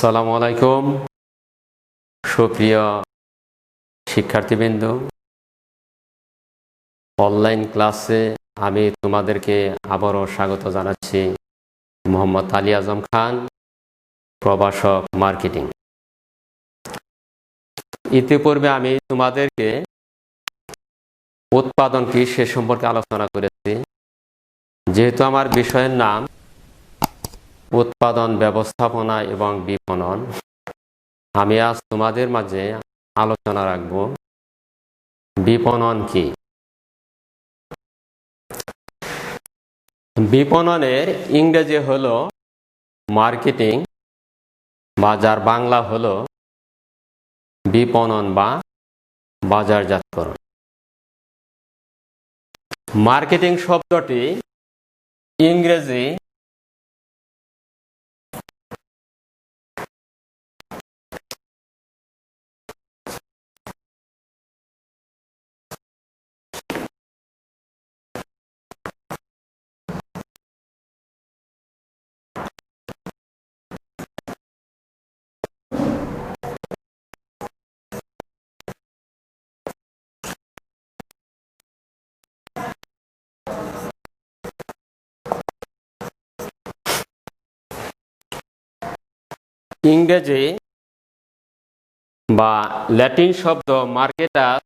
আসসালামু আলাইকুম সুপ্রিয় শিক্ষার্থীবৃন্দ, অনলাইন ক্লাসে আমি তোমাদেরকে আবারও স্বাগত জানাচ্ছি। মোহাম্মদ আলী আজম খান, প্রভাষক মার্কেটিং। ইতিপূর্বে আমি তোমাদেরকে উৎপাদন কি সে সম্পর্কে আলোচনা করেছি। যেহেতু আমার বিষয়ের নাম উৎপাদন ব্যবস্থাপনা এবং বিপণন, আমি আজ তোমাদের মাঝে আলোচনা রাখব বিপণন কি। বিপণনের ইংরেজি হলো মার্কেটিং, বা যার বাংলা হলো বিপণন বা বাজারজাতকরণ। মার্কেটিং শব্দটি ইংরেজি বা ল্যাটিন শব্দ মার্কেটার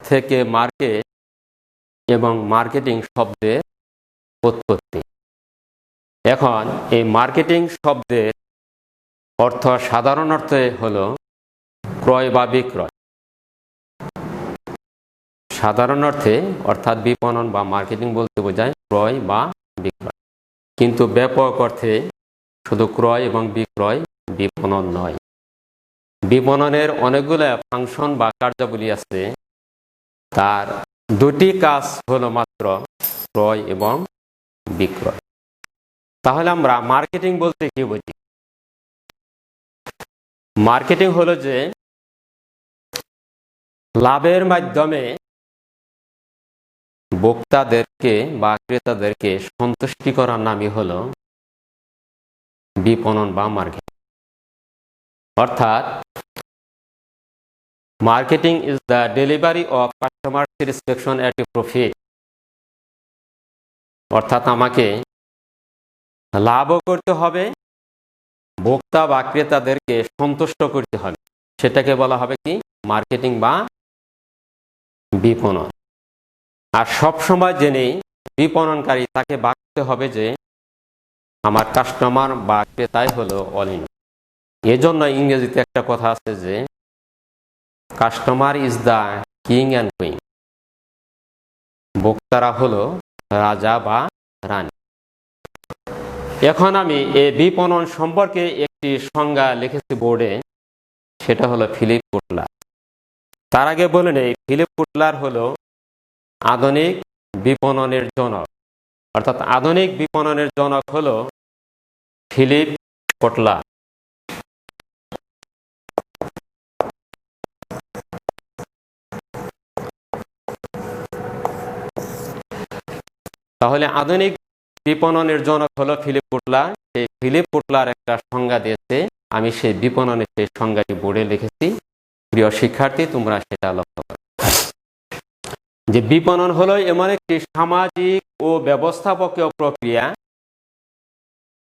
থেকে মার্কেট এবং মার্কেটিং শব্দের উৎপত্তি। এখন এই মার্কেটিং শব্দের অর্থ সাধারণ অর্থে হলো ক্রয় বা বিক্রয়। সাধারণ অর্থে অর্থাৎ বিপণন বা মার্কেটিং বলতে বোঝায় ক্রয় বা বিক্রয়, কিন্তু ব্যাপক অর্থে শুধু ক্রয় এবং বিক্রয় বিপণন নয়। বিপণনের অনেকগুলো ফাংশন বা কার্যাবলী আছে, তার দুটি কাজ হলো মাত্র ক্রয় এবং বিক্রয়। তাহলে আমরা মার্কেটিং বলতে কি বুঝি? মার্কেটিং হলো যে লাভের মাধ্যমে ভোক্তাদেরকে বা ক্রেতাদেরকে সন্তুষ্টি করার নামই হলো বিপণন বা মার্কেটিং। অর্থাৎ marketing is the delivery of customer satisfaction at A profit. অর্থাৎ আমাকে লাভও করতে হবে, ভোক্তা বা ক্রেতাদেরকে সন্তুষ্ট করতে হবে, সেটাকে বলা হবে কি মার্কেটিং বা বিপণন। আর সব সময় জেনে বিপণনকারী তাকে ভাবতে হবে যে আমার কাস্টমার বা ক্রেতাই হলো অল ইন। এজন্য ইংরেজিতে একটা কথা আছে যে customer is the king and queen. ভোক্তারা হলো রাজা বা রানী। এখন আমি এই বিপণন সম্পর্কে একটি সংজ্ঞা লিখেছি বোর্ডে, সেটা হলো ফিলিপ কুটলার। তার আগে বলে নেই, ফিলিপ কুটলার হলো আধুনিক বিপণনের জনক। অর্থাৎ আধুনিক বিপণনের জনক হলো ফিলিপ কুটলার। তাহলে আধুনিক বিপণনের জনক হলো ফিলিপ কুটলার। সেই ফিলিপ কুটলার একটা সংজ্ঞা দিয়েছে, আমি সেই বিপণনের সেই সংজ্ঞাটি বোর্ডে লিখেছি। প্রিয় শিক্ষার্থী, তোমরা সেটা লক্ষ্য করো যে বিপণন হলো এমন একটি সামাজিক ও ব্যবস্থাপকীয় প্রক্রিয়া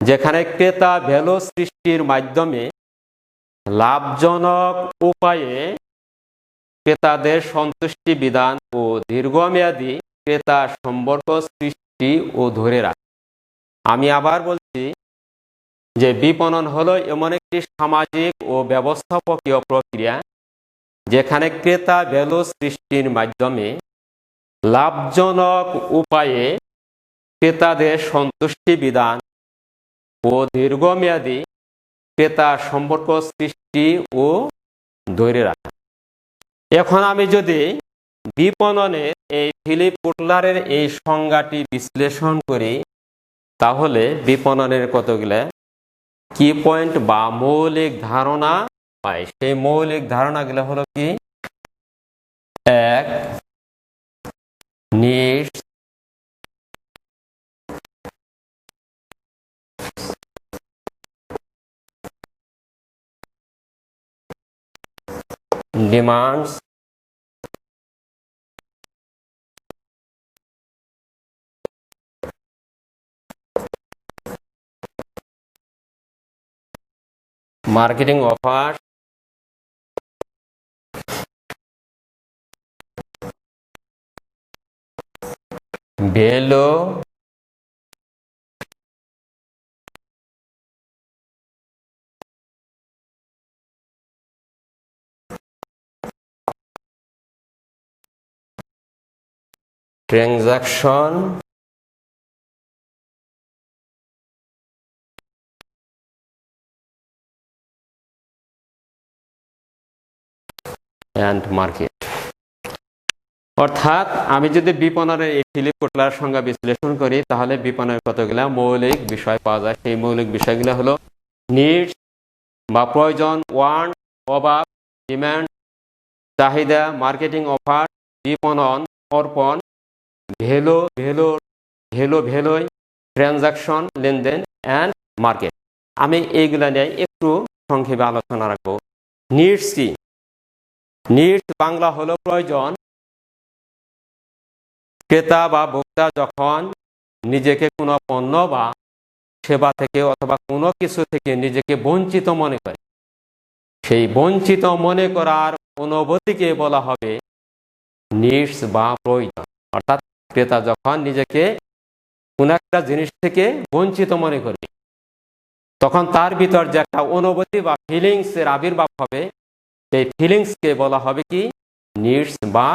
যেখানে ক্রেতা ভ্যালু সৃষ্টির মাধ্যমে লাভজনক উপায়ে ক্রেতাদের সন্তুষ্টি বিধান ও দীর্ঘমেয়াদী ক্রেতা সম্পর্ক সৃষ্টি ও ধরে রাখে। আমি আবার বলছি যে বিপণন হলো এমন একটি সামাজিক ও ব্যবস্থাপকীয় প্রক্রিয়া যেখানে ক্রেতা ভ্যালু সৃষ্টির মাধ্যমে লাভজনক উপায়ে ক্রেতাদের সন্তুষ্টি বিধান ও দীর্ঘমেয়াদী ক্রেতা সম্পর্ক সৃষ্টি ও ধরে রাখা। এখন আমি যদি বিপণনের এই ফিলিপ কুটলারের এই সংজ্ঞাটি বিশ্লেষণ করি, তাহলে বিপণনের কতগুলো কি পয়েন্ট বা মৌলিক ধারণা পাই। সেই মৌলিক ধারণাগুলো হলো কি: এক, niche, demands marketing offer value transaction and market. অর্থাৎ আমি যদি বিপণনের এই ফিলিপ কোটলার সংজ্ঞা বিশ্লেষণ করি তাহলে বিপণনের কতগুলা মৌলিক বিষয় পাওয়া যায়। সেই মৌলিক বিষয়গুলো হলো নিডস বা প্রয়োজন, ওয়ান্ট অভাব, ডিমান্ড চাহিদা, মার্কেটিং অফার, বিপণন, অর্পণ, ভ্যালু ভ্যালু ভ্যালু ভ্যালুই, ট্রানজাকশন লেনদেন অ্যান্ড মার্কেট। আমি এইগুলা নিয়ে একটু সংক্ষেপে আলোচনা রাখবো। নিডস কি? নিডস বাংলা হলো প্রয়োজন। ক্রেতা বা ভোক্তা যখন নিজেকে কোনো পণ্য বা সেবা থেকে অথবা কোনো কিছু থেকে নিজেকে বঞ্চিত মনে করে, সেই বঞ্চিত মনে করার অনুভূতিকে বলা হবে নিডস বা প্রয়োজন। অর্থাৎ ক্রেতা যখন নিজেকে কোন একটা জিনিস থেকে বঞ্চিত মনে করে তখন তার ভিতর যে একটা অনুভূতি বা ফিলিংস এর আবির্ভাব হবে, সেই ফিলিংসকে বলা হবে কি নিডস বা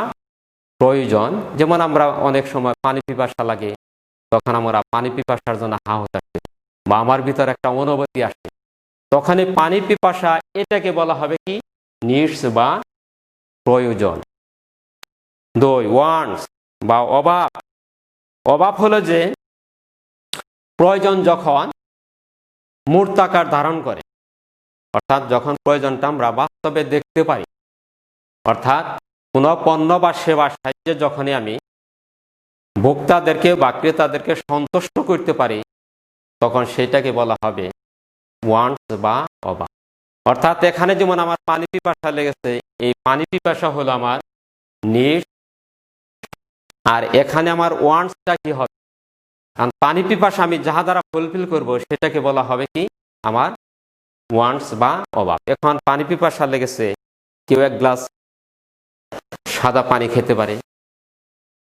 প্রয়োজন। যেমন আমরা অনেক সময় পানি পিপাসা লাগে, তখন আমরা পানি পিপাসার জন্য হাহুতাশ করি বা আমার ভিতর একটা অনুভূতি আসে, তখন এই পানি পিপাসা এটাকে বলা হবে কি নিডস বা প্রয়োজন। দুই, ওয়ান্টস বা অভাব। অভাব হলো যে প্রয়োজন যখন মূর্ত আকার ধারণ করে, অর্থাৎ যখন প্রয়োজনটা আমরা বাস্তবে দেখতে পাই, অর্থাৎ কোনো পণ্য বা সেবার সাহায্যে যখনই আমি ভোক্তাদেরকে বা ক্রেতাদেরকে সন্তুষ্ট করতে পারি তখন সেটাকে বলা হবে ওয়ান্টস বা অভাব। অর্থাৎ এখানে যেমন আমার পানি পিপাসা লেগেছে, এই পানি পিপাসা হলো আমার নিড, আর এখানে আমার ওয়ান্টসটা কি হবে, কারণ পানি পিপাসা আমি যাহা দ্বারা ফুলফিল করব সেটাকে বলা হবে কি আমার ওয়ান্টস বা অভাব। এখন পানি পিপাসা লেগেছে, কেউ এক গ্লাস সাদা পানি খেতে পারে,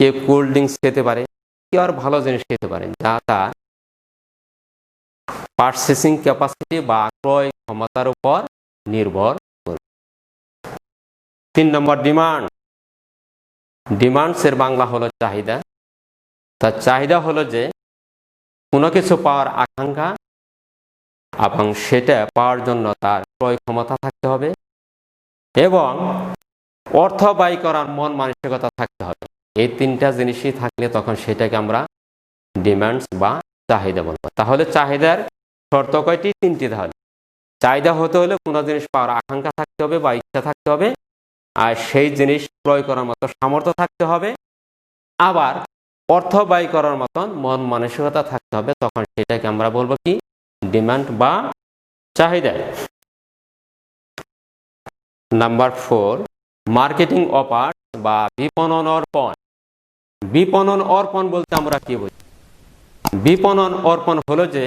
কেউ কোল্ড ড্রিঙ্কস খেতে পারে, কেউ আর ভালো জিনিস খেতে পারে, যা তার পারচেসিং ক্যাপাসিটি বা ক্রয় ক্ষমতার উপর নির্ভর করে। 3 নম্বর ডিমান্ড। ডিমান্ডস এর বাংলা হলো চাহিদা। তার চাহিদা হলো যে কোনো কিছু পাওয়ার আকাঙ্ক্ষা এবং সেটা পাওয়ার জন্য তার ক্রয় ক্ষমতা থাকতে হবে এবং অর্থ ব্যয় করার মন মানসিকতা থাকতে হবে। এই 3টা জিনিসই থাকলে তখন সেটাকে আমরা ডিমান্ডস বা চাহিদা বলবো। তাহলে চাহিদার শর্ত কয়টি? 3টি। তাহলে চাহিদা হতে হলে কোনো জিনিস পাওয়ার আকাঙ্ক্ষা থাকতে হবে বা ইচ্ছা থাকতে হবে, আর সেই জিনিস ক্রয় করার মতো সামর্থ্য থাকতে হবে, আবার অর্থ ব্যয় করার মতন মন মানসিকতা থাকতে হবে, তখন সেটাকে আমরা বলবো কি ডিমান্ড বা চাহিদা। নাম্বার 4, মার্কেটিং অফার বা বিপণন অর্পণ। বিপণন অর্পণ বলতে আমরা কি বুঝি? বিপণন অর্পণ হলো যে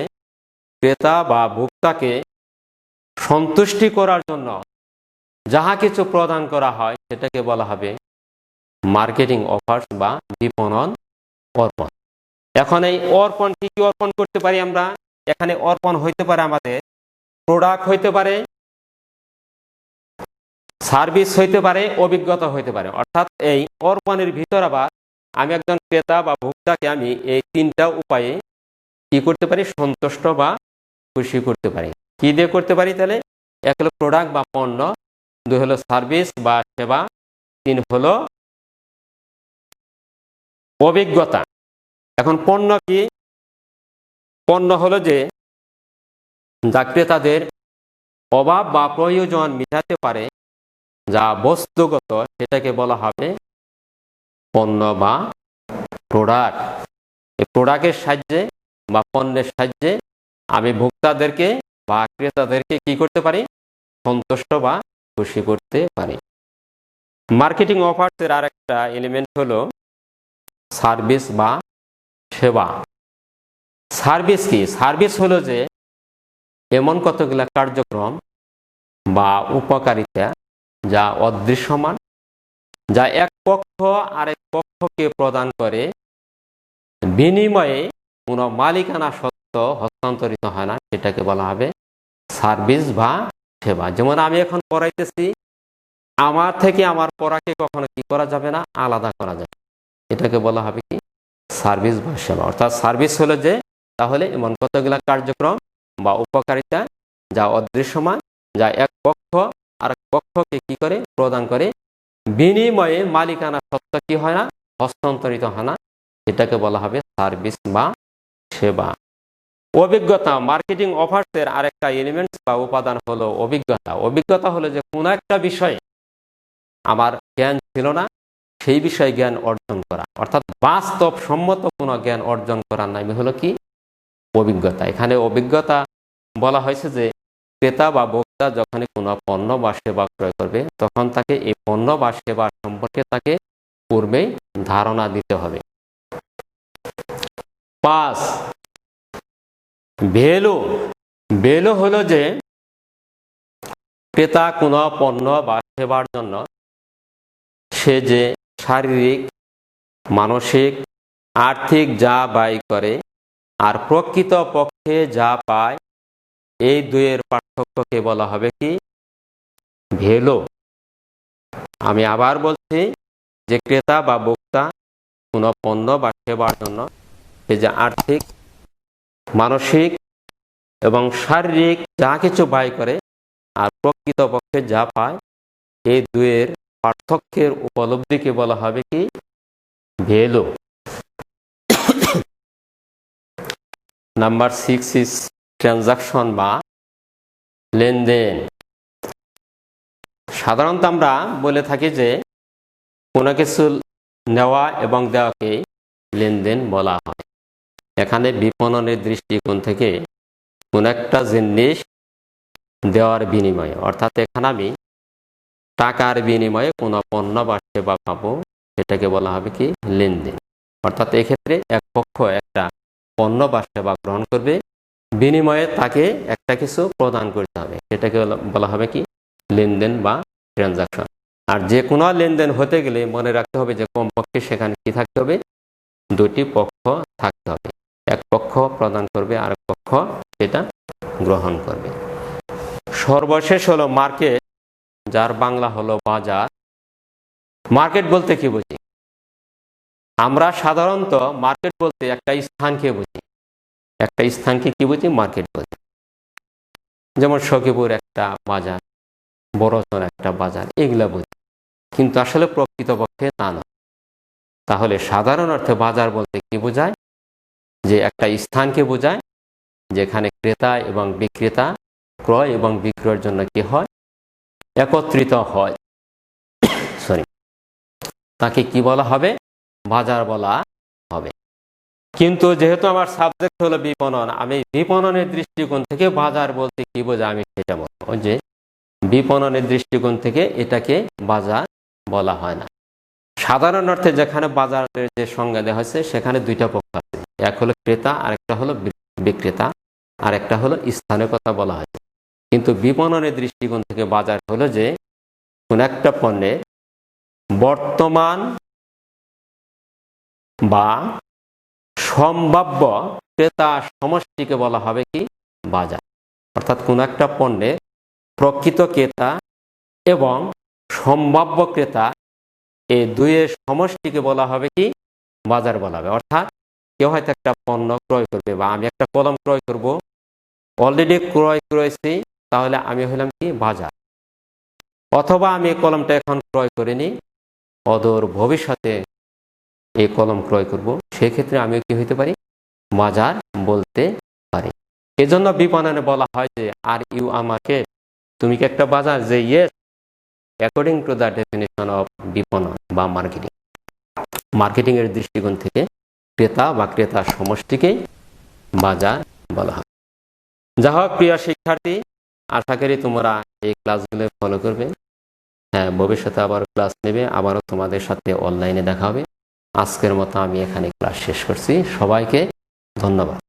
ক্রেতা বা ভোক্তাকে সন্তুষ্টি করার জন্য যাহা কিছু প্রদান করা হয় সেটাকে বলা হবে মার্কেটিং অফার্স বা বিপণন অর্পণ। এখন এই অর্পণ কি কি অর্পণ করতে পারি আমরা? এখানে অর্পণ হইতে পারে আমাদের প্রোডাক্ট হইতে পারে, সার্ভিস হইতে পারে, অভিজ্ঞতা হইতে পারে। অর্থাৎ এই অর্পণের ভিতর আবার আমি একজন ক্রেতা বা ভোক্তাকে আমি এই 3টা উপায়ে কি করতে পারি? সন্তুষ্ট বা খুশি করতে পারি। কি দিয়ে করতে পারি তাহলে? 1 হলো প্রোডাক্ট বা পণ্য, 2 হলো সার্ভিস বা সেবা, 3 হলো অভিজ্ঞতা। এখন পণ্য কি? পণ্য হলো যে যা ক্রেতাদের অভাব বা প্রয়োজন মেটাতে পারে, যা বস্তুগত, সেটাকে বলা হবে পণ্য বা প্রোডাক্ট। এই প্রোডাক্টের সাহায্যে বা পণ্যের সাহায্যে আমি ভোক্তাদেরকে বা ক্রেতাদেরকে কি করতে পারি? সন্তুষ্ট বা খুশি করতে পারি। মার্কেটিং অফার্সের আরেকটা এলিমেন্ট হলো সার্ভিস বা সেবা। সার্ভিস কি? সার্ভিস হলো যে এমন কতগুলা কার্যক্রম বা উপকারিতা যা অদৃশ্যমান, যা এক পক্ষ আরেক পক্ষকে প্রদান করে, বিনিময়ে কোনো মালিকানা সত্ত্ব হস্তান্তরিত হয় না, সেটাকে বলা হবে সার্ভিস বা সেবা। যেমন আমি এখন পড়াইতেছি, আমার থেকে আমার পড়াকে কখনো কি করা যাবে না, আলাদা করা যাবে, এটাকে বলা হবে কি সার্ভিস বা সেবা। অর্থাৎ সার্ভিস হলো যে তাহলে এমন কতগুলা কার্যক্রম বা উপকারিতা যা অদৃশ্যমান, যা এক পক্ষ আরেক পক্ষকে কি করে প্রদান করে, বিনিময়ে মালিকানা সত্ত্ব কি হয় না, হস্তান্তরিত হয় না, এটাকে বলা হবে সার্ভিস বা সেবা। অভিজ্ঞতা, মার্কেটিং অফার্সের আরেকটা এলিমেন্টস বা উপাদান হলো অভিজ্ঞতা। অভিজ্ঞতা হলো যে কোনো একটা বিষয়ে আমার জ্ঞান ছিল না, সেই বিষয়ে জ্ঞান অর্জন করা, অর্থাৎ বাস্তবসম্মত কোনো জ্ঞান অর্জন করার নামই হলো কি অভিজ্ঞতা। এখানে অভিজ্ঞতা বলা হয়েছে যে ক্রেতা বা ভোক্তা যখনই কোনো পণ্য বা সেবা ক্রয় করবে, তখন তাকে এই পণ্য বা সেবা সম্পর্কে তাকে পূর্বেই ধারণা দিতে হবে। 5, ভ্যালু। ভ্যালু হলো যে ক্রেতা কোনো পণ্য বা সেবার জন্য সে যে শারীরিক, মানসিক, আর্থিক যা ব্যয় করে আর প্রকৃত পক্ষে যা পায়, এই দুইয়ের পার্থক্যকে বলা হবে কি ভ্যালু। আমি আবার বলছি যে ক্রেতা বা ভোক্তা কোনো পণ্য বা সেবার জন্য সে যে আর্থিক, মানসিক এবং শারীরিক যা কিছু ব্যয় করে আর প্রকৃত পক্ষে যা পায়, এই দুইয়ের পার্থক্যের উপলব্ধিকে বলা হবে কি ভ্যালু। নাম্বার 6 ইজ ট্রানজাকশন বা লেনদেন। সাধারণত আমরা বলে থাকি যে কোনো কিছু নেওয়া এবং দেওয়াকে লেনদেন বলা হয়। এখানে বিপণনের দৃষ্টিকোণ থেকে কোন একটা জিনিস দেওয়ার বিনিময়ে, অর্থাৎ এখানে আমি টাকার বিনিময়ে কোনো পণ্য বা সেবা পাবো, সেটাকে বলা হবে কি লেনদেন। অর্থাৎ এক্ষেত্রে এক পক্ষ একটা পণ্য বা সেবা গ্রহণ করবে, বিনিময়ে তাকে একটা কিছু প্রদান করতে হবে, সেটাকে বলা হবে কি লেনদেন বা ট্রানজাকশন। আর যে কোনো লেনদেন হতে গেলে মনে রাখতে হবে যে কমপক্ষে সেখানে কি থাকতে হবে, দুটি পক্ষ থাকতে হবে, এক পক্ষ প্রদান করবে আর এক পক্ষ সেটা গ্রহণ করবে। সর্বশেষ হলো মার্কেট, যার বাংলা হলো বাজার। মার্কেট বলতে কি বুঝি? আমরা সাধারণত মার্কেট বলতে একটা স্থানকে বুঝি, একটা স্থানকে কি বুঝি মার্কেট বলতে। যেমন সখীপুর একটা বাজার, বড়চর একটা বাজার, এগুলা বুঝি, কিন্তু আসলে প্রকৃতপক্ষে তা নয়। তাহলে সাধারণ অর্থে বাজার বলতে কি বোঝায়? যে একটা স্থানকে বোঝায় যেখানে ক্রেতা এবং বিক্রেতা ক্রয় এবং বিক্রয়ের জন্য কি হয়, একত্রিত হয়, তাকে কি বলা হবে, বাজার বলা হবে। কিন্তু যেহেতু আমার সাবজেক্ট হলো বিপণন, আমি বিপণনের দৃষ্টিকোণ থেকে বাজার বলতে কি বোঝায় আমি সেটা বলবো, যে বিপণনের দৃষ্টিকোণ থেকে এটাকে বাজার বলা হয় না। সাধারণ অর্থে যেখানে বাজারের যে সংজ্ঞা দেওয়া হয়েছে সেখানে দুইটা পক্ষ আছে, এক হলো ক্রেতা আর একটা হলো বিক্রেতা, আর একটা হলো স্থানের কথা বলা হয়েছে। কিন্তু বিপণনের দৃষ্টিকোণ থেকে বাজার হলো যে কোন একটা পণ্যের বর্তমান বা সম্ভাব্য ক্রেতা সমষ্টিকে বলা হবে কি বাজার। অর্থাৎ কোন একটা পণ্যের প্রকৃত ক্রেতা এবং সম্ভাব্য ক্রেতা, এই দুইয়ের সমষ্টিকে বলা হবে কি বাজার বলা হবে। অর্থাৎ কেউ হয়তো একটা পণ্য ক্রয় করবে, বা আমি একটা কলম ক্রয় করব, অলরেডি ক্রয় করেছি, তাহলে আমি হলাম কি বাজার। অথবা আমি এই কলমটা এখন ক্রয় করিনি, অদূর ভবিষ্যতে এই কলম ক্রয় করব, সেক্ষেত্রে আমিও কি হইতে পারি, বাজার বলতে পারি। এজন্য বিপণনে বলা হয় যে আর ইউ আ মার্কেট, তুমি কি একটা বাজার? যে yes, according to the definition of বিপণন বা মার্কেটিং। মার্কেটিং এর দৃষ্টিকোণ থেকে ক্রেতা বা ক্রেতার সমষ্টিকেই বাজার বলা হয়। যা হোক প্রিয় শিক্ষার্থী, আশা করি তোমরা এই ক্লাসগুলো ফলো করবে। হ্যাঁ, ভবিষ্যতে আবার ক্লাস নেবে, আবারও তোমাদের সাথে অনলাইনে দেখা হবে। আজকের মতো আমি এখানে ক্লাস শেষ করছি। সবাইকে ধন্যবাদ।